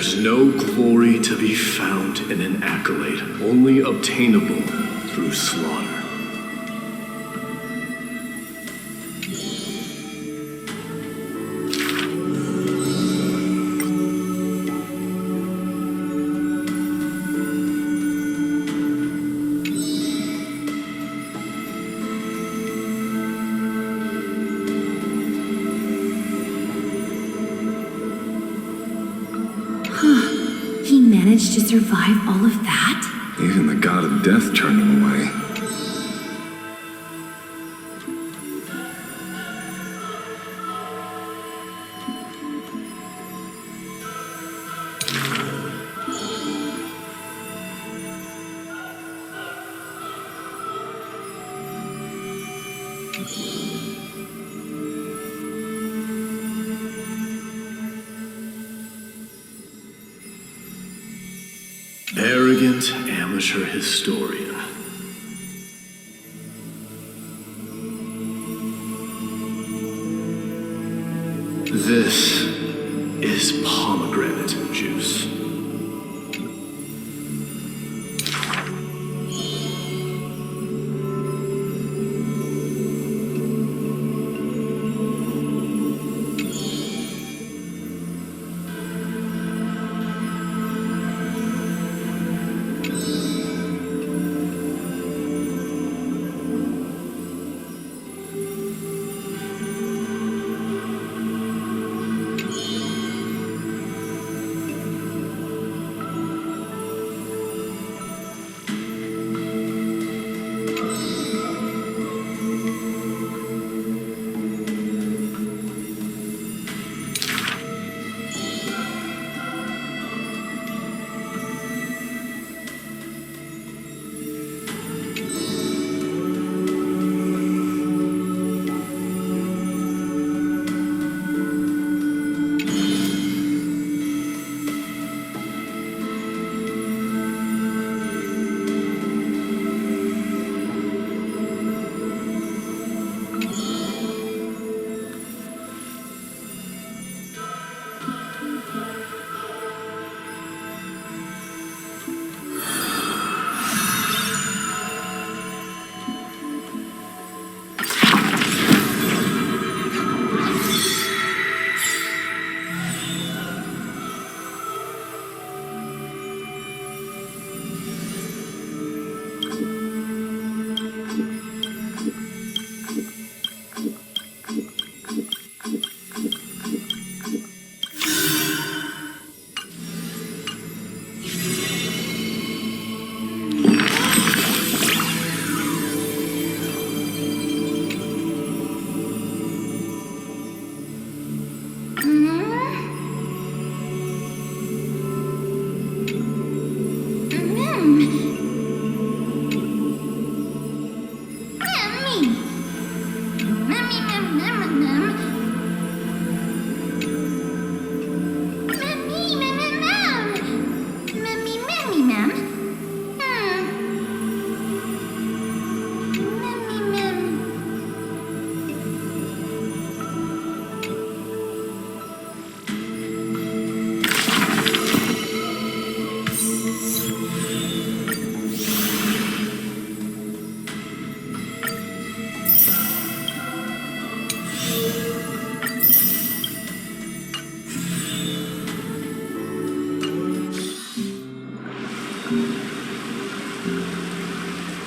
There's no glory to be found in an accolade, only obtainable through slaughter. Managed to survive all of that? Even the god of death turned him away. Arrogant amateur historian. This is pomegranate juice.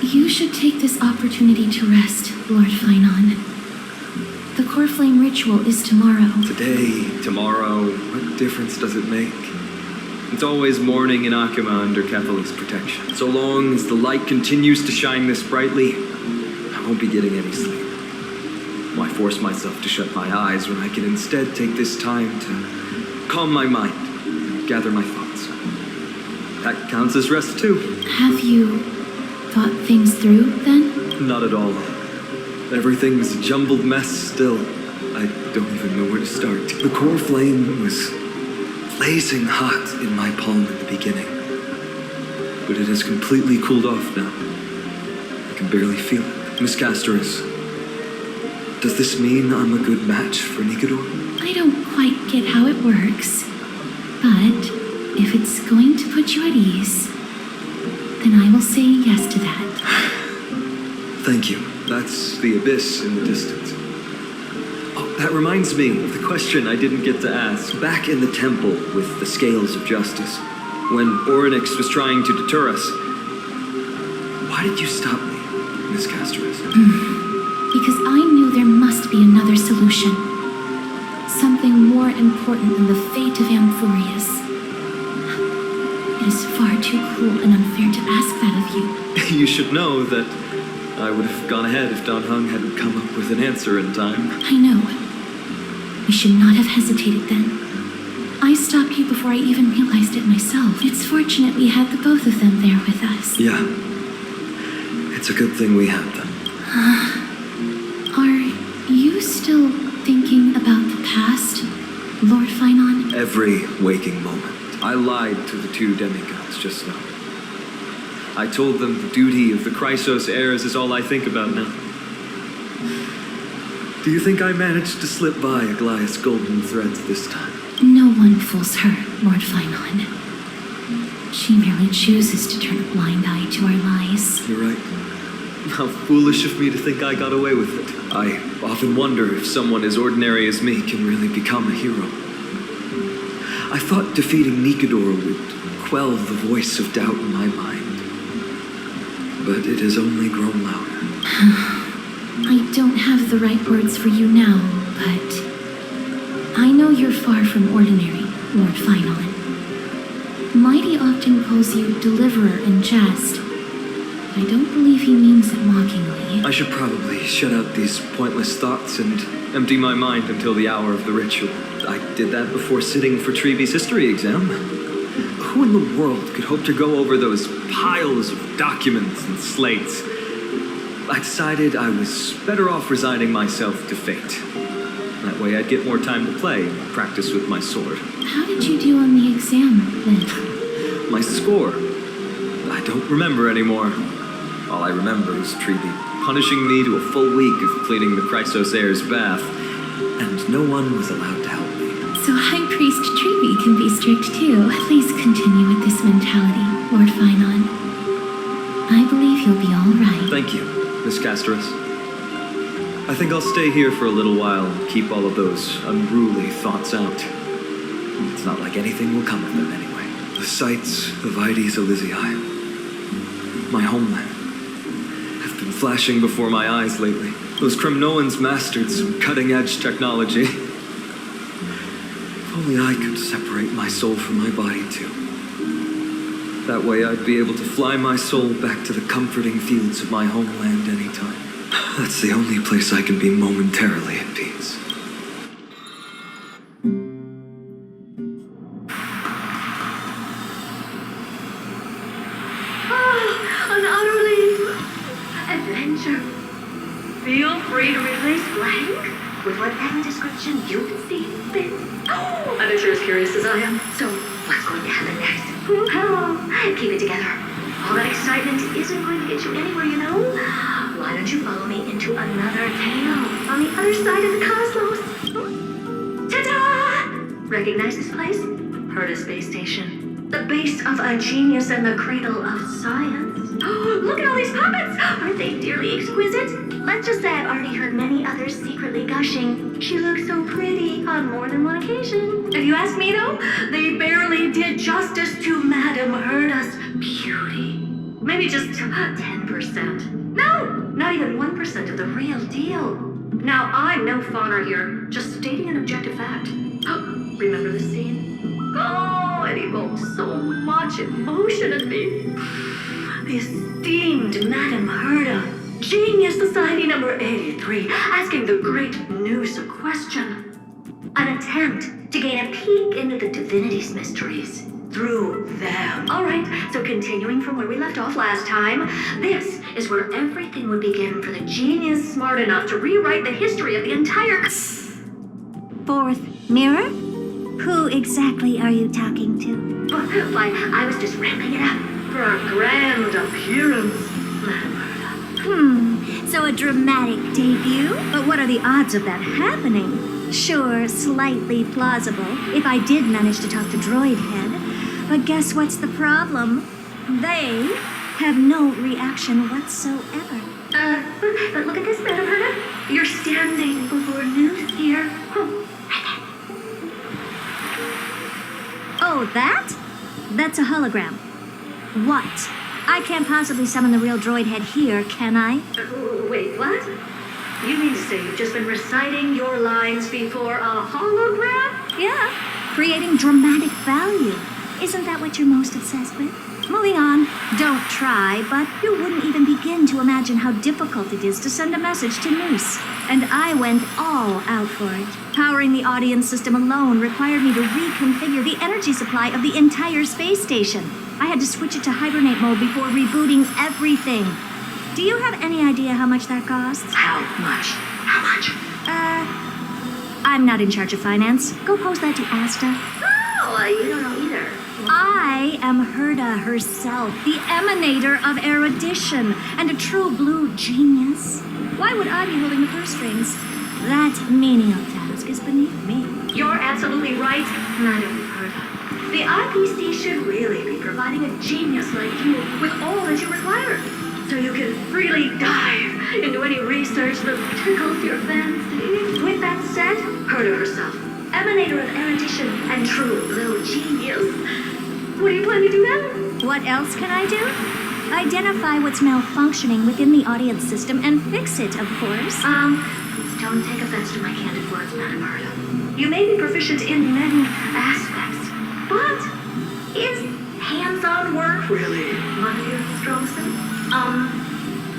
You should take this opportunity to rest, Lord Flynon. The core flame ritual is tomorrow. Today, tomorrow, what difference does it make? It's always morning in Akuma under Catholic's protection. So long as the light continues to shine this brightly, I won't be getting any sleep. Why force myself to shut my eyes when I can instead take this time to calm my mind and gather my thoughts? That counts as rest too. Have you thought things through, then? Not at all. Everything's a jumbled mess still. I don't even know where to start. The core flame was blazing hot in my palm in the beginning, but it has completely cooled off now. I can barely feel it. Miss Castoris, does this mean I'm a good match for Nikador? I don't quite get how it works, but If it's going to put you at ease, then I will say yes to that. Thank you. That's the abyss in the distance. Oh, that reminds me of the question I didn't get to ask. Back in the temple with the scales of justice, when Orynyx was trying to deter us, why did you stop me, Miss Castros? Because I knew there must be another solution. Something more important than the fate of Amphorius. It is far too cruel and unfair to ask that of you. You should know that I would have gone ahead if Dan Heng hadn't come up with an answer in time. I know. We should not have hesitated then. I stopped you before I even realized it myself. It's fortunate we had the both of them there with us. Yeah. It's a good thing we had them. Are you still thinking about the past, Lord Finon? Every waking moment. I lied to the two demigods just now. I told them the duty of the Chrysos heirs is all I think about now. Do you think I managed to slip by Aglaïa's golden threads this time? No one fools her, Lord Finon. She merely chooses to turn a blind eye to our lies. You're right. How foolish of me to think I got away with it. I often wonder if someone as ordinary as me can really become a hero. I thought defeating Nikodor would quell the voice of doubt in my mind. But it has only grown louder. I don't have the right words for you now, but I know you're far from ordinary, Lord Finon. Mighty often calls you deliverer in jest. I don't believe he means it mockingly. I should probably shut out these pointless thoughts and empty my mind until the hour of the ritual. I did that before sitting for Treeby's history exam. Who in the world could hope to go over those piles of documents and slates? I decided I was better off resigning myself to fate. That way I'd get more time to play and practice with my sword. How did you do on the exam, then? My score? I don't remember anymore. All I remember is Treeby punishing me to a full week of cleaning the Chrysos heir's bath, and no one was allowed to help me. So High Priest Treeby can be strict too. Please continue with this mentality, Lord Finon. I believe you'll be all right. Thank you, Miss Castros. I think I'll stay here for a little while and keep all of those unruly thoughts out. It's not like anything will come of them anyway. The sights of Ides Elysiae, my homeland, have been flashing before my eyes lately. Those Kremnoans mastered some cutting-edge technology. If only I could separate my soul from my body too. That way I'd be able to fly my soul back to the comforting fields of my homeland anytime. That's the only place I can be momentarily at peace. An utterly adventure. Feel free to replace blank with whatever description you see fit. Oh, I'm sure as curious as I am. So, what's going to happen next? Oh, keep it together. All that excitement isn't going to get you anywhere, you know? Why don't you follow me into another tale on the other side of the cosmos? Ta-da! Recognize this place? HERTA Space Station. The base of a genius and the cradle of science. Look at all these puppets! Aren't they dearly exquisite? Let's just say I've already heard many others secretly gushing. She looks so pretty on more than one occasion. If you ask me though, they barely did justice to Madame HERTA's beauty. Maybe just 10%. No, not even 1% of the real deal. Now, I'm no fawner here, just stating an objective fact. Remember this scene? Oh, it evoked so much emotion in me. The esteemed Madame HERTA, Genius Society number 83, asking the great Noosa question. An attempt to gain a peek into the divinity's mysteries through them. All right, so continuing from where we left off last time, this is where everything would begin for the genius smart enough to rewrite the history of the entire... Fourth mirror? Who exactly are you talking to? Why, I was just ramping it up for our grand appearance, Madame HERTA. So a dramatic debut? But what are the odds of that happening? Sure, slightly plausible, if I did manage to talk to Droid Head. But guess what's the problem? They have no reaction whatsoever. But look at this, Madam Herta. You're standing before news here. Oh, that? That's a hologram. What? I can't possibly summon the real droid head here, can I? Wait, what? You mean to say you've just been reciting your lines before a hologram? Yeah, creating dramatic value. Isn't that what you're most obsessed with? Moving on. Don't try, but you wouldn't even begin to imagine how difficult it is to send a message to Noose. And I went all out for it. Powering the audience system alone required me to reconfigure the energy supply of the entire space station. I had to switch it to hibernate mode before rebooting everything. Do you have any idea how much that costs? How much? How much? I'm not in charge of finance. Go post that to Asta. Oh, you don't know either. I am HERTA herself, the emanator of erudition, and a true blue genius. Why would I be holding the purse strings? That menial task is beneath me. You're absolutely right, Madam Herta. The IPC should really be providing a genius like you with all that you require, so you can freely dive into any research that tickles your fancy. With that said, HERTA herself, emanator of erudition and true blue genius. What do you plan to do now? What else can I do? Identify what's malfunctioning within the audience system and fix it, of course. Don't take offense to my candid words, Madam Herta. You may be proficient in many aspects, but is hands-on work really one of your strong suits?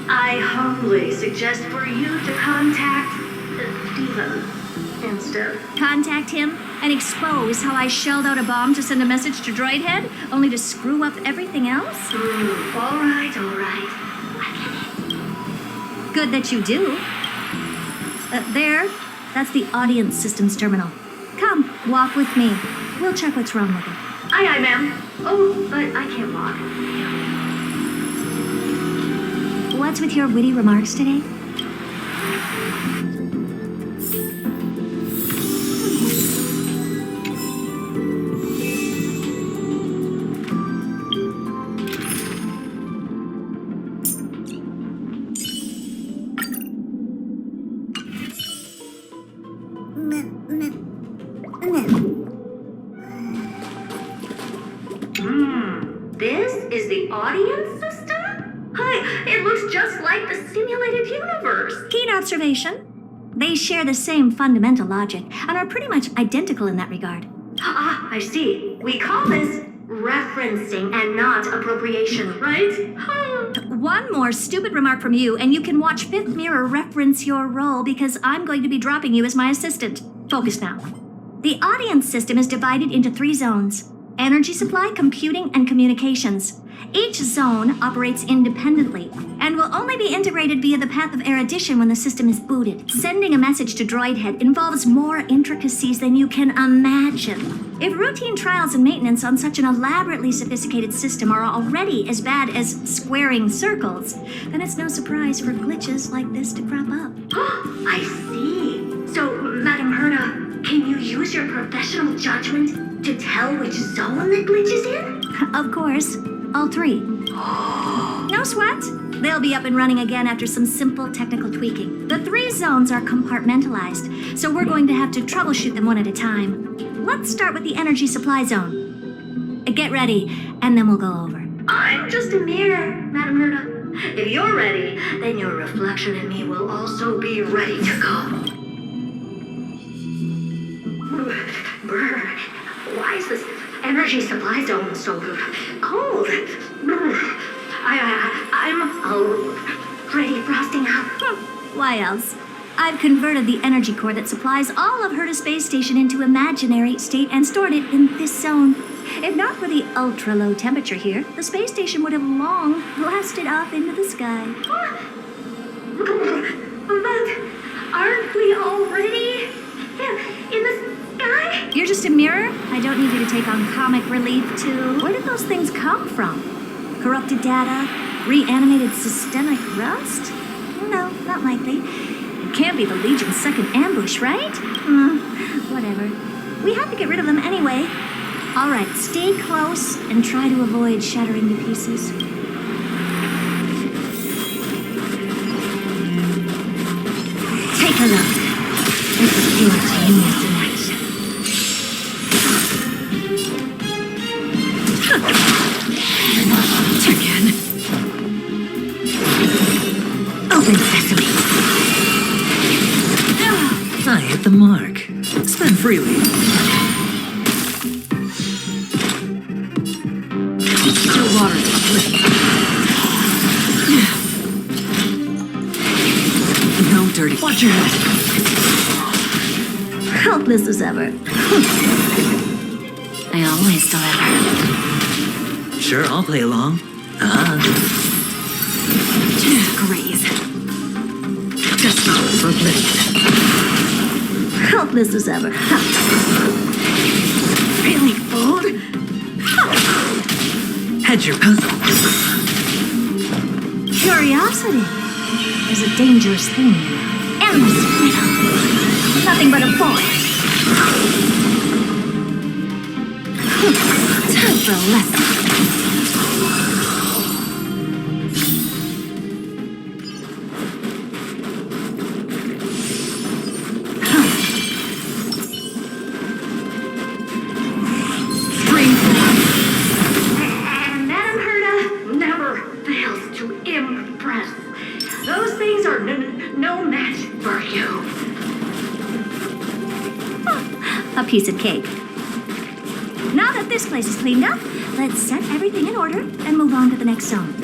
I humbly suggest for you to contact Diva instead. Contact him and expose how I shelled out a bomb to send a message to Droidhead, only to screw up everything else? All right. I get it. Good that you do. There, that's the audience systems terminal. Come, walk with me. We'll check what's wrong with it. Aye, ma'am. Oh, but I can't walk. What's with your witty remarks today? This is the audience system? Hi, it looks just like the simulated universe. Keen observation. They share the same fundamental logic and are pretty much identical in that regard. Ah, I see. We call this referencing and not appropriation, right? One more stupid remark from you, and you can watch Fifth Mirror reference your role because I'm going to be dropping you as my assistant. Focus now. The audience system is divided into 3 zones: energy supply, computing, and communications. Each zone operates independently and will only be integrated via the path of erudition when the system is booted. Sending a message to Droidhead involves more intricacies than you can imagine. If routine trials and maintenance on such an elaborately sophisticated system are already as bad as squaring circles, then it's no surprise for glitches like this to crop up. I see. So, Madam Herta, can you use your professional judgment to tell which zone the glitch is in? Of course, all 3. No sweat. They'll be up and running again after some simple technical tweaking. The 3 zones are compartmentalized, so we're going to have to troubleshoot them one at a time. Let's start with the energy supply zone. Get ready, and then we'll go over. I'm just a mirror, Madam Herta. If you're ready, then your reflection in me will also be ready to go. Brr, why is this energy supply zone so cold? I'm already frosting up. Why else? I've converted the energy core that supplies all of HERTA space station into imaginary state and stored it in this zone. If not for the ultra-low temperature here, the space station would have long blasted off into the sky. But aren't we already in the sky? You're just a mirror? I don't need you to take on comic relief, too. Where did those things come from? Corrupted data? Reanimated systemic rust? No, not likely. It can't be the Legion's second ambush, right? Whatever. We have to get rid of them anyway. All right, stay close and try to avoid shattering to pieces. Take a look. Let's do it to you tonight. Again. Open sesame. I hit the mark. Spend freely. Still water chocolate. No dirty. Watch your head. Helpless as ever. I always deliver. Sure, I'll play along. Graze. Just not for blade. Helpless as ever. Really bold? Hedge your puzzle. Curiosity is a dangerous thing. Endless freedom. Nothing but a force. Time for a lesson. And Madame HERTA never fails to impress. Those things are no match for you. A piece of cake. Now that this place is cleaned up, let's set everything in order and move on to the next zone.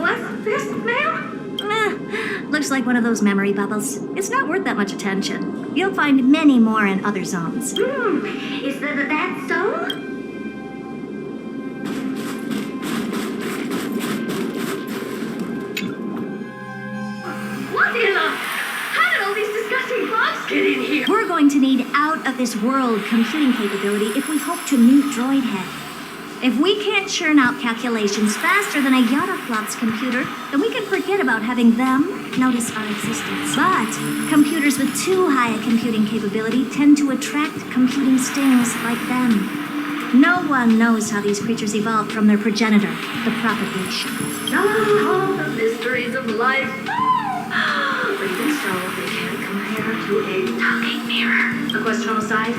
What's this, ma'am? Looks like one of those memory bubbles. It's not worth that much attention. You'll find many more in other zones. Is that so? What in the... How did all these disgusting bugs get in here? We're going to need out-of-this-world computing capability if we hope to meet Droidhead. If we can't churn out calculations faster than a Yottaflop's computer, then we can forget about having them notice our existence. But computers with too high a computing capability tend to attract computing stings like them. No one knows how these creatures evolved from their progenitor, the propagation. All the mysteries of life. But even so, they can't compare to a talking mirror. A question on the side?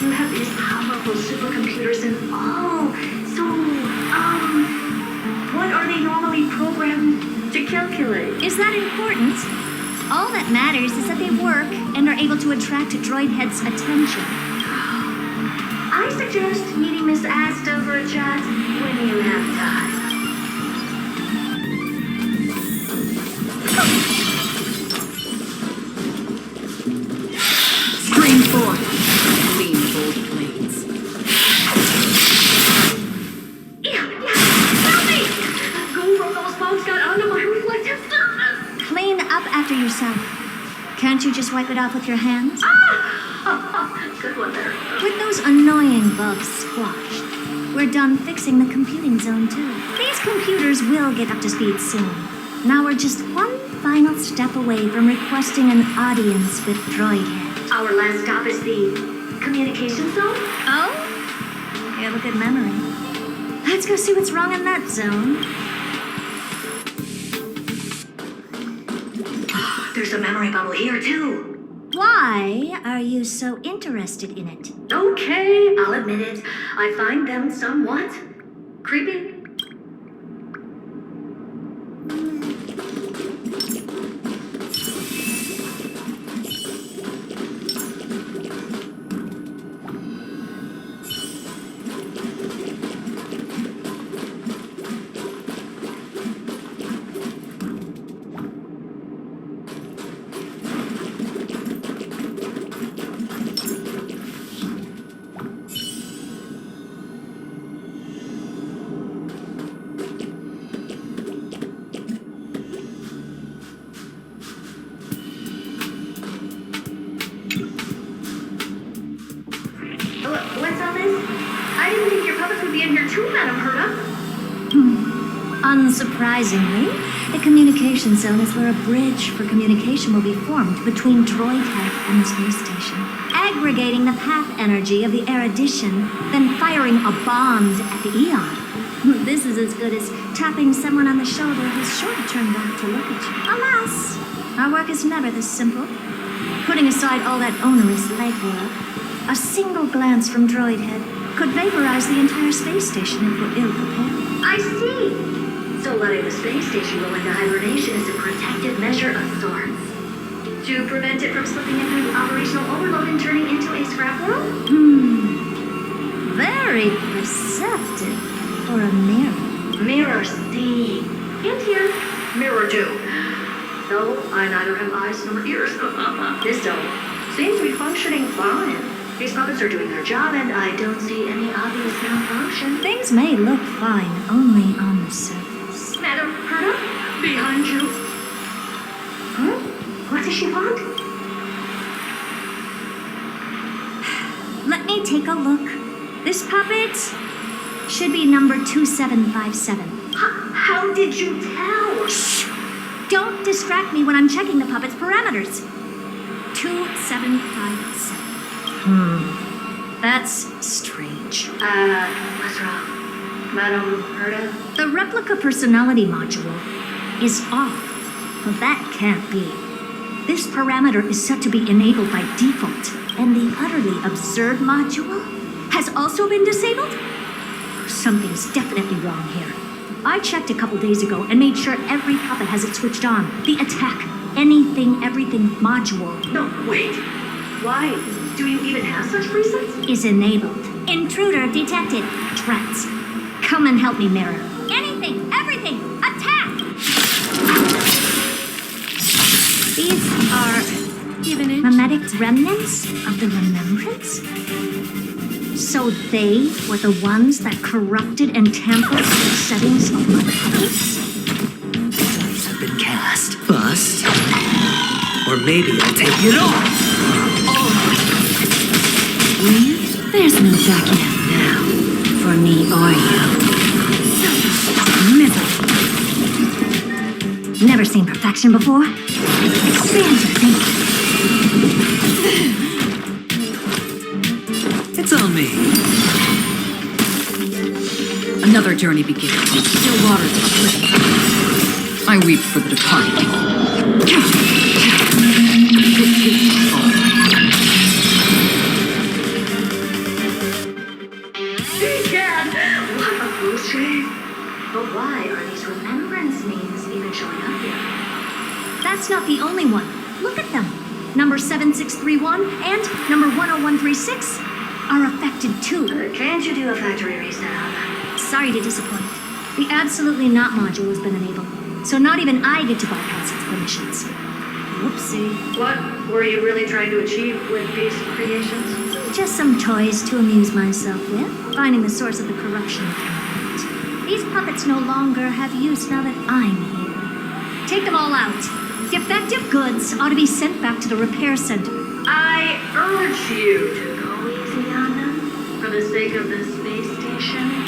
You have these powerful supercomputers and what are they normally programmed to calculate? Is that important? All that matters is that they work and are able to attract Droidhead's attention. I suggest meeting Miss Asta for a chat when you have time. Screen 4. Clean bold plates. Help me! Goo from those bugs got onto my reflective surface. Clean up after yourself. Can't you just wipe it off with your hands? Good one there. With those annoying bugs squashed, we're done fixing the computing zone too. These computers will get up to speed soon. Now we're just one final step away from requesting an audience with Droidhead. Our last stop is the communication zone? Oh? You have a good memory. Let's go see what's wrong in that zone. There's a memory bubble here too. Why are you so interested in it? Okay, I'll admit it. I find them somewhat creepy. What's all this? I didn't think your puppets would be in here too, Madame HERTA. Unsurprisingly, The communication zone is where a bridge for communication will be formed between Droid Head and the space station, aggregating the path energy of the erudition, then firing a bond at the Eon. This is as good as tapping someone on the shoulder who's sure to turn back to look at you. Alas, our work is never this simple. Putting aside all that onerous legwork, a single glance from Droid Head could vaporize the entire space station if we're ill-prepared. I see. So letting the space station go into hibernation is a protective measure of sorts. To prevent it from slipping into operational overload and turning into a scrap world? Very perceptive for a mirror. Mirror C. And here, mirror 2. Though I neither have eyes nor ears. This dome seems to be functioning fine. These puppets are doing their job, and I don't see any obvious malfunction. Things may look fine only on the surface. Madam HERTA, behind you. Huh? What does she want? Let me take a look. This puppet should be number 2757. How did you tell? Shh! Don't distract me when I'm checking the puppet's parameters. 2757. That's strange. What's wrong? Madam HERTA? The replica personality module is off. Well, that can't be. This parameter is set to be enabled by default, and the utterly absurd module has also been disabled? Something's definitely wrong here. I checked a couple days ago and made sure every puppet has it switched on. The attack, anything, everything module No, wait. Why? Do you even have such presets? is enabled. Intruder detected. Trance. Come and help me, Mirror. Anything, everything, attack! These are mimetic remnants of the remembrance? So they were the ones that corrupted and tampered with the settings of my puppets? Dice have been cast. Bust. Or maybe I'll take it off. There's no backing out now. For me or you. Misery. Never seen perfection before? Expand your thinking. It's on me. Another journey begins. Still waters of bliss. I weep for the departed. Egad! What a bullshit! But why are these remembrance names even showing up here? That's not the only one. Look at them. Number 7631 and number 10136 are affected too. Can't you do a factory reset? Sorry to disappoint. The Absolutely Not module has been enabled, so not even I get to bypass its permissions. Whoopsie. What were you really trying to achieve with these creations? Just some toys to amuse myself with, finding the source of the corruption component. These puppets no longer have use now that I'm here. Take them all out. Defective goods ought to be sent back to the repair center. I urge you to go easy on them for the sake of the space station.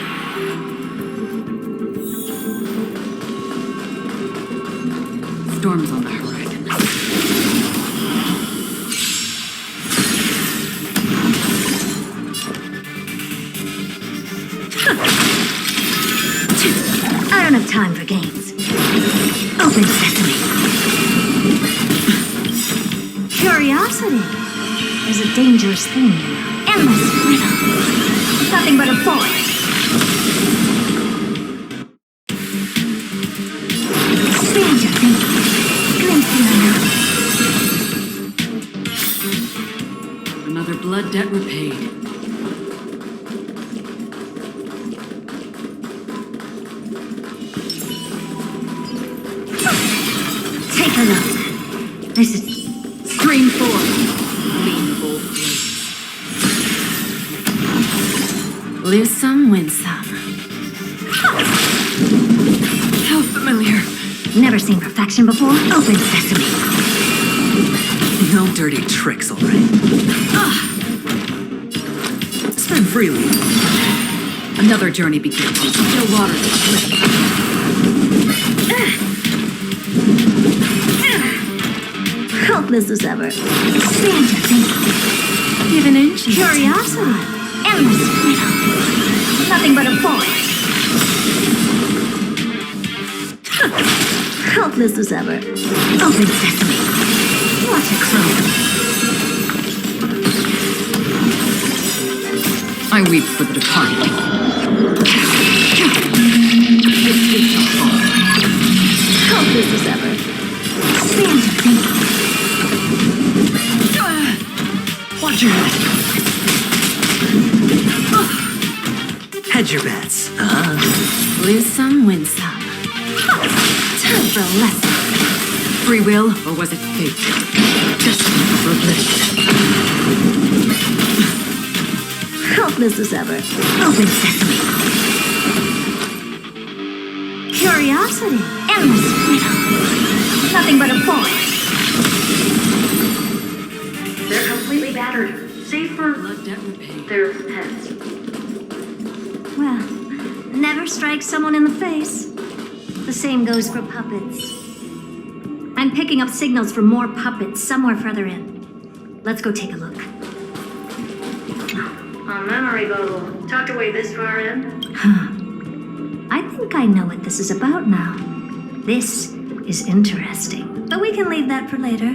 Storms on the horizon. I don't have time for games. Open sesame. Curiosity is a dangerous thing, you know. Endless freedom. Nothing but a force. Expand your thinking. Glimpse the unknown. Another blood debt repaid. Take a look. This is Stream 4. Lean bold blades. Lose some, win some. How familiar. never seen perfection before. Open sesame. No dirty tricks, all right. Spend freely. Another journey begins. Still waters. Helpless as ever. Expand your thinking. Give an inch. Curiosity. Endless freedom. Nothing but a force. Helpless as ever. Open sesame. What a clone. I weep for the departed. Helpless as ever. Expand your thinking. Watch your head. Hedge your bets. Lose some, win some. Time for a lesson. Free will, or was it fate? Destiny for oblivion. Helpless as ever. Open sesame. Curiosity. Endless freedom. Nothing but a force. They're completely battered, save for Blood debt repaid. their heads. Well, never strike someone in the face. The same goes for puppets. I'm picking up signals from more puppets somewhere further in. Let's go take a look. A memory bubble, tucked away this far in. I think I know what this is about now. This is interesting, but we can leave that for later.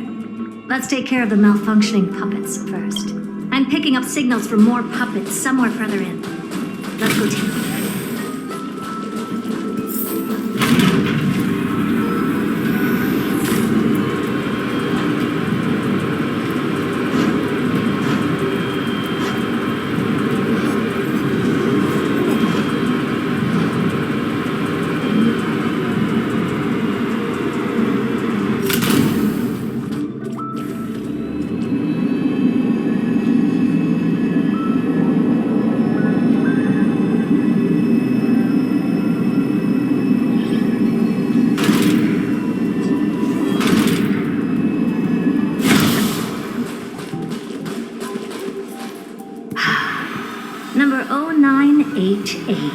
Let's take care of the malfunctioning puppets first. I'm picking up signals from more puppets somewhere further in. Let's go take a look. Number 0988.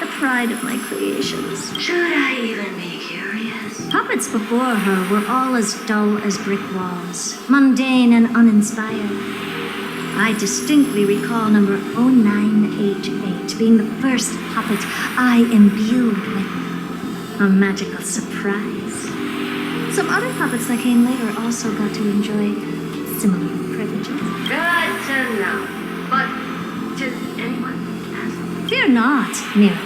The pride of my creations. Should I even be curious? Puppets before her were all as dull as brick walls, mundane and uninspired. I distinctly recall number 0988 being the first puppet I imbued with a magical surprise. Some other puppets that came later also got to enjoy similar privileges. Good to know. But did anyone ask? Fear not, Mira.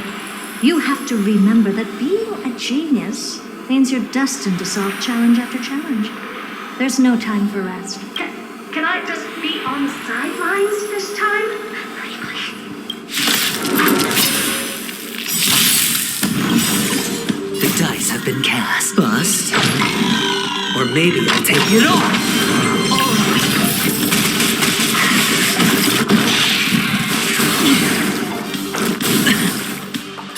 You have to remember that being a genius means you're destined to solve challenge after challenge. There's no time for rest. Can I just be on the sidelines this time? Pretty please. The dice have been cast. Bust. Or maybe I'll take it off.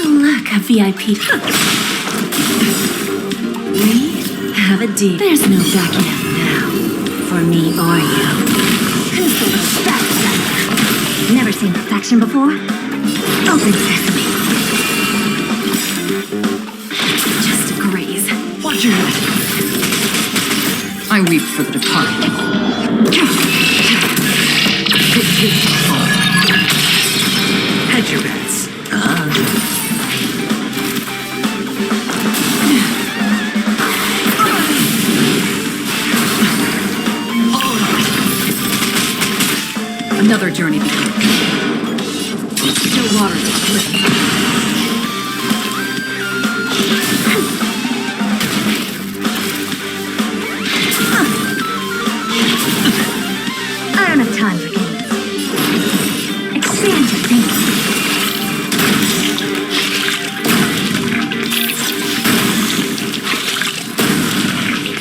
Look, a VIP. We have a deal. There's no backing out now. For me or you. Who's the little backstabber? Never seen that faction before? Open sesame. Just a graze. Watch your head. I weep for the departed. Hedge your bets. Another journey begins. Still waters are flipping. I don't have time for games. Expand your thinking.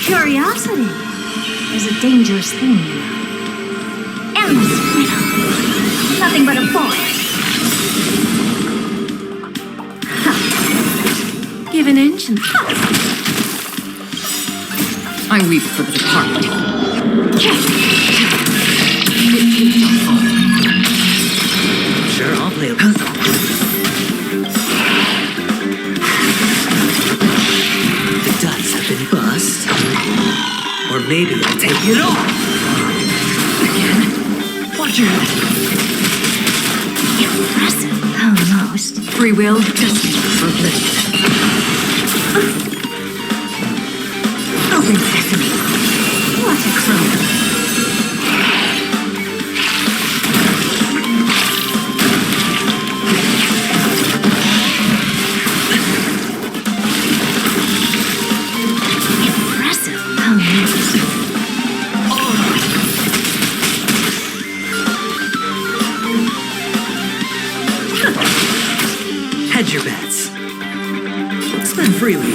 Curiosity is a dangerous thing, you know. Endless freedom. Nothing but a force. Give an inch and I weep for the departed. Sure, I'll play a puzzle. The dice have been it off! Watch your head. Impressive, almost. Free will, destiny, forbidden. Open sesame. What a crow. Impressive, almost. Hedge your bets. Spend freely.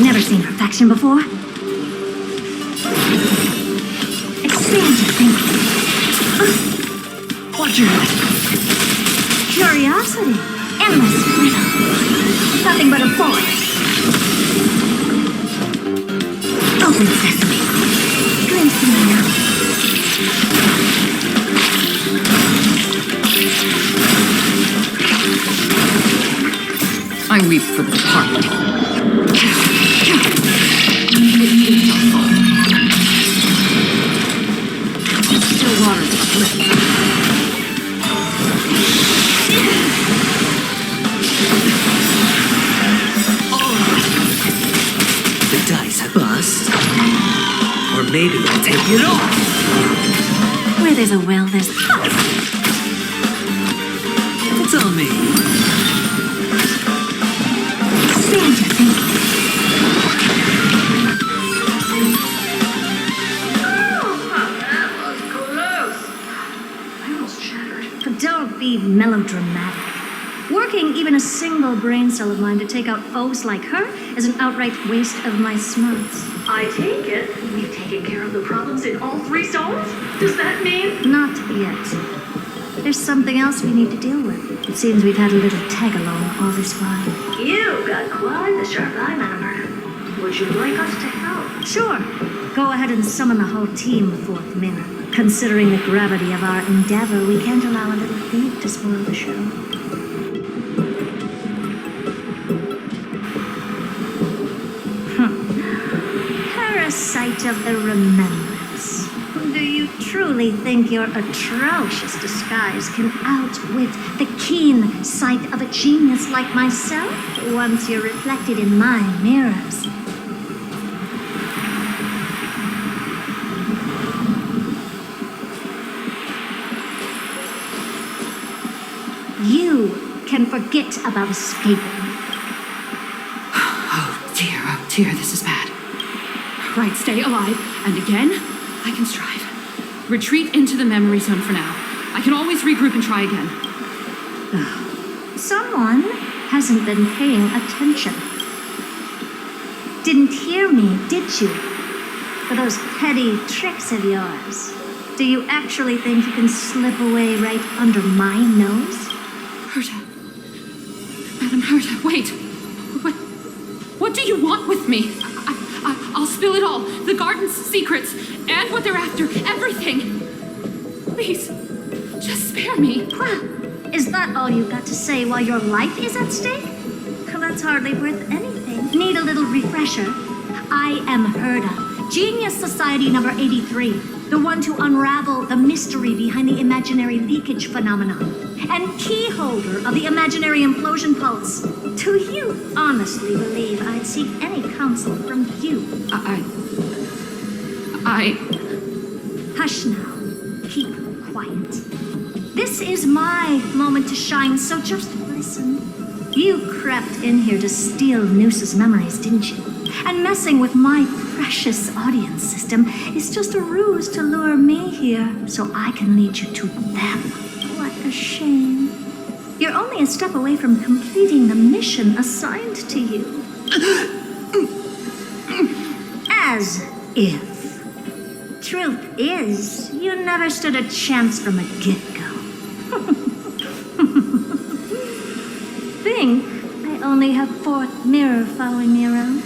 Never seen perfection before. Expand your thinking. Watch your head. Curiosity. Endless riddle. Nothing but a force. Open sesame. Glimpse in the now. I weep for the departed. Still waters uplifted. The dice have bust. Or maybe I'll take it off. Where there's a will, there's It's on me. expand your thinking. That was close. I almost shattered. Don't be melodramatic. Working even a single brain cell of mine to take out foes like her is an outright waste of my smarts. I take it we've taken care of the problems in all 3 zones? Does that mean? Not yet. There's something else we need to deal with. It seems we've had a little tag-along all this while. You got quite the sharp eye, Manamurta. Would you like us to help? Sure. Go ahead and summon the whole team, Fourth Mirror. Considering the gravity of our endeavor, we can't allow a little thief to spoil the show. Parasite of the remembrance. Do you truly think your atrocious disguise can outwit the keen sight of a genius like myself once you're reflected in my mirrors? You can forget about escaping. Oh dear, this is bad. Right, stay alive, and again, I can strive. Retreat into the memory zone for now. I can always regroup and try again. Someone hasn't been paying attention. Didn't hear me, did you? For those petty tricks of yours. Do you actually think you can slip away right under my nose? HERTA. Madam HERTA, wait. What do you want with me? I'll spill it all. The garden's secrets, and what they're after, everything. Please, just spare me. Is that all you've got to say while your life is at stake? Well, that's hardly worth anything. Need a little refresher? I am HERTA, Genius Society number 83, the one to unravel the mystery behind the imaginary leakage phenomenon, and key holder of the imaginary implosion pulse. Do you honestly believe I'd seek any counsel from you? Hush now. Keep quiet. This is my moment to shine, so just listen. You crept in here to steal Noose's memories, didn't you? And messing with my precious audience system is just a ruse to lure me here so I can lead you to them. What a shame. You're only a step away from completing the mission assigned to you. As if. Truth is, you never stood a chance from the get-go. Think I only have fourth mirror following me around?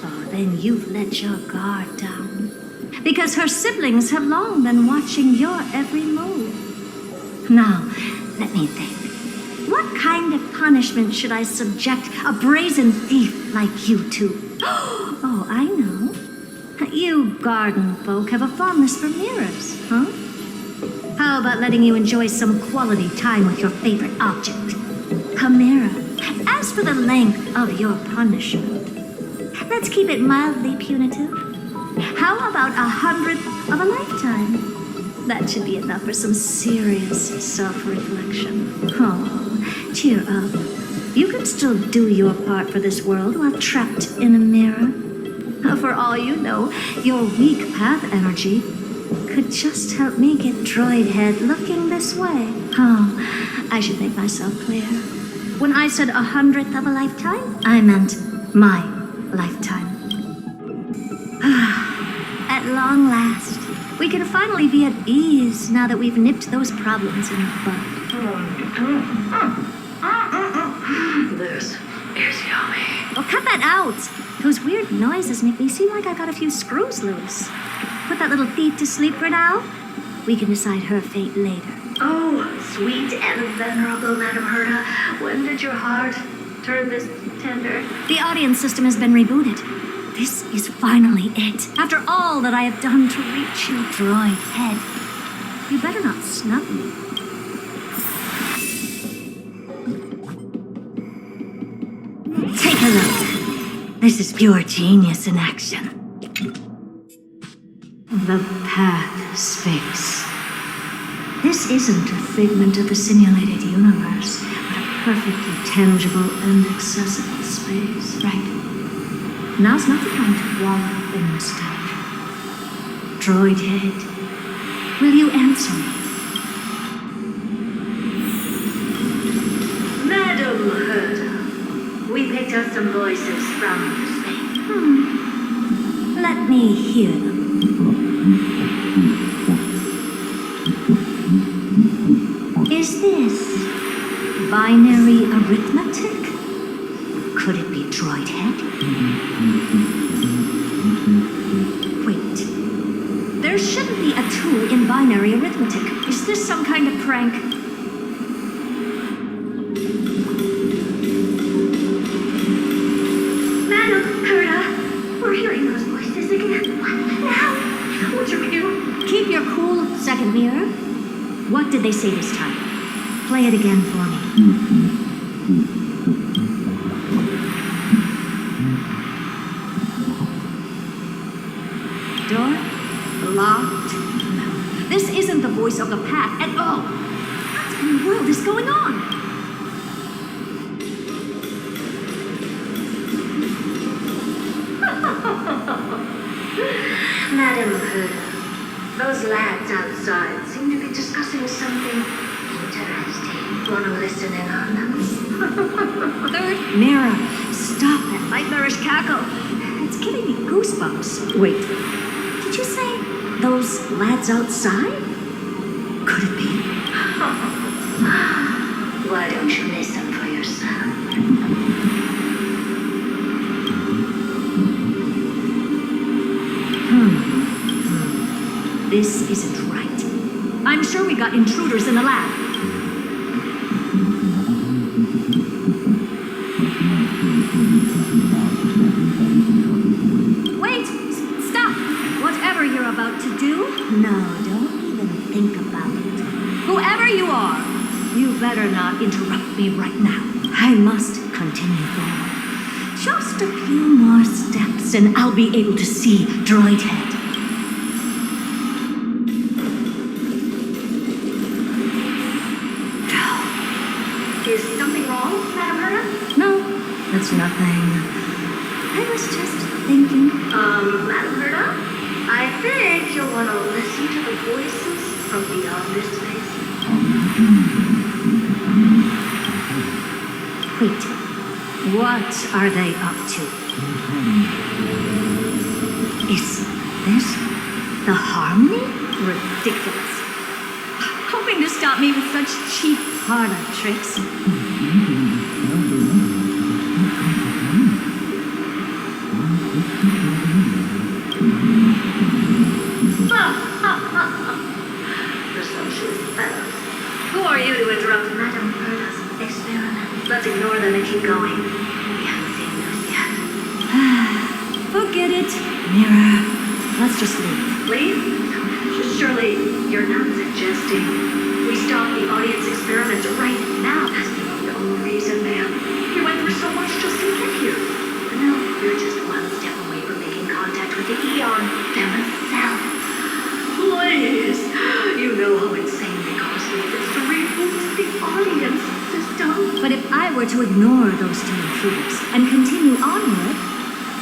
Oh, then you've let your guard down. Because her siblings have long been watching your every move. Now, Let me think. What kind of punishment should I subject a brazen thief like you to? Oh, I know. You garden folk have a fondness for mirrors, huh? How about letting you enjoy some quality time with your favorite object? A mirror. As for the length of your punishment, let's keep it mildly punitive. How about 100th of a lifetime? That should be enough for some serious self-reflection. Oh, cheer up. You can still do your part for this world while trapped in a mirror. For all you know, your weak path energy could just help me get droid head looking this way. Oh, I should make myself clear. When I said 100th of a lifetime, I meant my lifetime. At long last, we can finally be at ease now that we've nipped those problems in the bud. This is yummy. Well, cut that out! Those weird noises make me seem like I got a few screws loose. Put that little thief to sleep for now. We can decide her fate later. Oh, sweet and venerable Madam HERTA, when did your heart turn this tender? The audience system has been rebooted. This is finally it. After all that I have done to reach you, droid head. You better not snub me. Take a look. This is pure genius in action. The path space. This isn't a figment of the simulated universe, but a perfectly tangible and accessible space. Right. Now's not the time to wallow in nostalgia. Droid head, will you answer me? Madam HERTA, we picked up some voices from space. Let me hear them. Is this binary arithmetic? Could it be droid head? Wait. There shouldn't be a 2 in binary arithmetic. Is this some kind of prank? Madam HERTA, we're hearing those voices again. What now? What's your cue? Keep your cool, second mirror. What did they say this time? Play it again for me. Door locked. No, this isn't the voice of the path at all. What in the world is going on? Madam HERTA, those lads outside seem to be discussing something interesting. Want to listen in on them? Third mirror, stop that nightmarish cackle. It's giving me goosebumps. Wait, did you say those lads outside? Could it be? Why don't you listen for yourself? This isn't right. I'm sure we got intruders in the lab. Wait! Stop! Whatever you're about to do, no, don't even think about it. Whoever you are, you better not interrupt me right now. I must continue forward. Just a few more steps and I'll be able to see droid head. Is something wrong, Madam HERTA? No, that's nothing. I was just thinking. Madam HERTA, I think you'll want to listen to the voices from beyond this space. Wait, what are they up to? Is this the harmony? Ridiculous. Hoping to stop me with such cheap HERTA tricks. Presumptuous fellows. Who are you to to interrupt Madame Herta's experiment. Let's ignore them and keep going. We haven't seen this yet. Forget it, Mirror. Let's just leave. Leave? Surely you're not suggesting we stop the audience experiment right now? That's no reason, ma'am. You went through so much just to get here. No, you're just one step away from making contact with the Eon themselves. Please! You know how insanely costly it is to reboost the audience system. But if I were to ignore those two intruders and continue onward,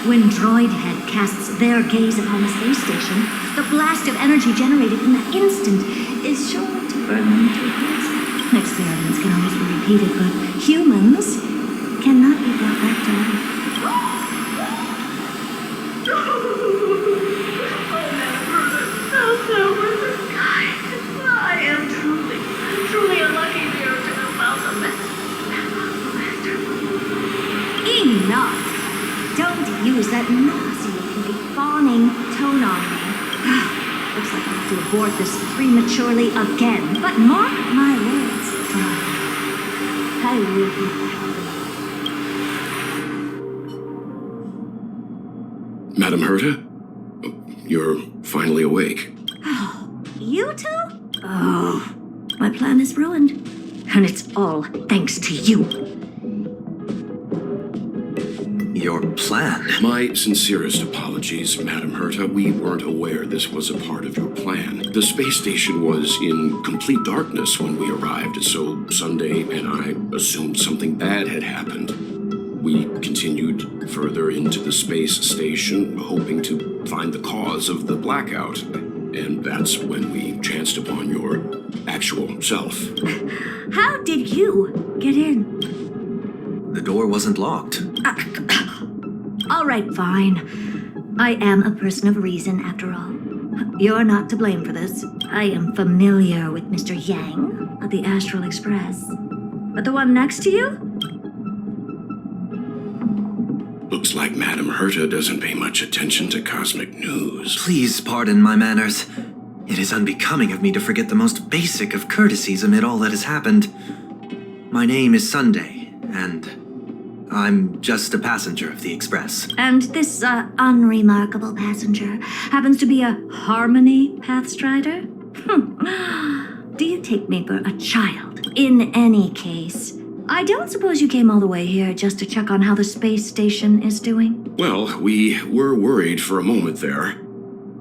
when Droidhead casts their gaze upon the space station, the blast of energy generated in that instant is sure to burn them to a crisp. Experiments can always be repeated, but humans cannot be brought back to life. I am truly unlucky here to have found a message. Enough! Don't use that nauseatingly fawning tone on me. Looks like I have to abort this prematurely again. But mark my words, I will be back. Madam Herta? You're finally awake. You two? Oh, my plan is ruined. And it's all thanks to you. Your plan? My sincerest apologies, Madam Herta. We weren't aware this was a part of your plan. The space station was in complete darkness when we arrived, so Sunday and I assumed something bad had happened. We continued further into the space station, hoping to find the cause of the blackout. And that's when we chanced upon your actual self. How did you get in? The door wasn't locked. All right, fine. I am a person of reason, after all. You're not to blame for this. I am familiar with Mr. Yang of the Astral Express. But the one next to you? Looks like Madam Herta doesn't pay much attention to cosmic news. Please pardon my manners. It is unbecoming of me to forget the most basic of courtesies amid all that has happened. My name is Sunday, and I'm just a passenger of the Express. And this unremarkable passenger happens to be a Harmony Pathstrider? Do you take me for a child? In any case, I don't suppose you came all the way here just to check on how the space station is doing? Well, we were worried for a moment there.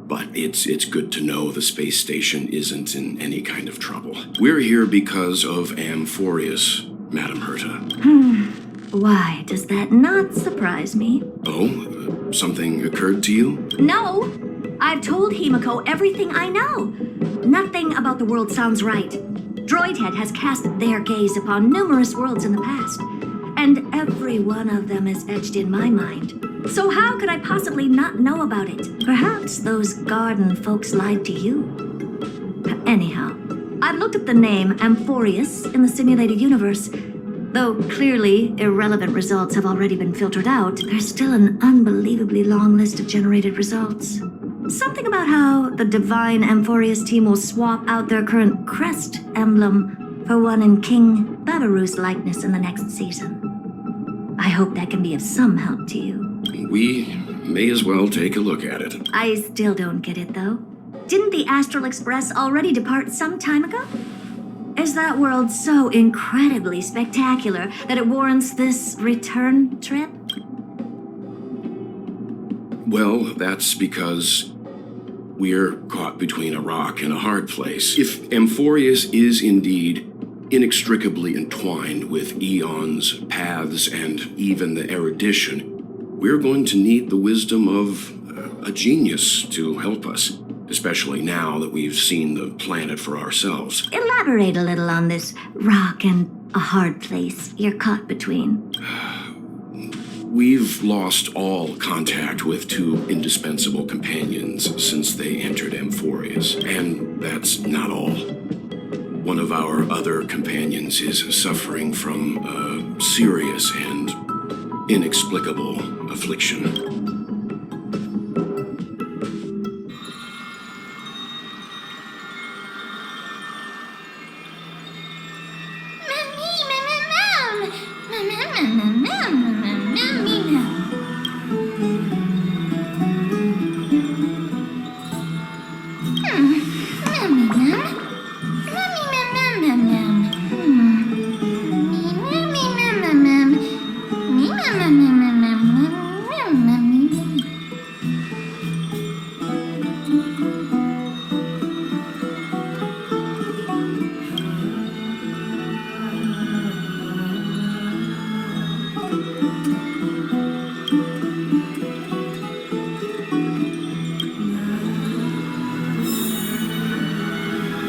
But it's good to know the space station isn't in any kind of trouble. We're here because of Amphorius, Madam Herta. Why does that not surprise me? Oh, something occurred to you? No! I've told Himiko everything I know. Nothing about the world sounds right. Droidhead has cast their gaze upon numerous worlds in the past, and every one of them is etched in my mind. So how could I possibly not know about it? Perhaps those garden folks lied to you. Anyhow, I've looked up the name Amphorius in the simulated universe. Though clearly irrelevant results have already been filtered out, there's still an unbelievably long list of generated results. Something about how the divine Amphorius team will swap out their current crest emblem for one in King Babaru's likeness in the next season. I hope that can be of some help to you. We may as well take a look at it. I still don't get it, though. Didn't the Astral Express already depart some time ago? Is that world so incredibly spectacular that it warrants this return trip? Well, that's because we're caught between a rock and a hard place. If Amphorius is indeed inextricably entwined with eons, paths, and even the erudition, we're going to need the wisdom of a genius to help us, especially now that we've seen the planet for ourselves. Elaborate a little on this rock and a hard place you're caught between. We've lost all contact with two indispensable companions since they entered Amphorius, and that's not all. One of our other companions is suffering from a serious and inexplicable affliction. na, na.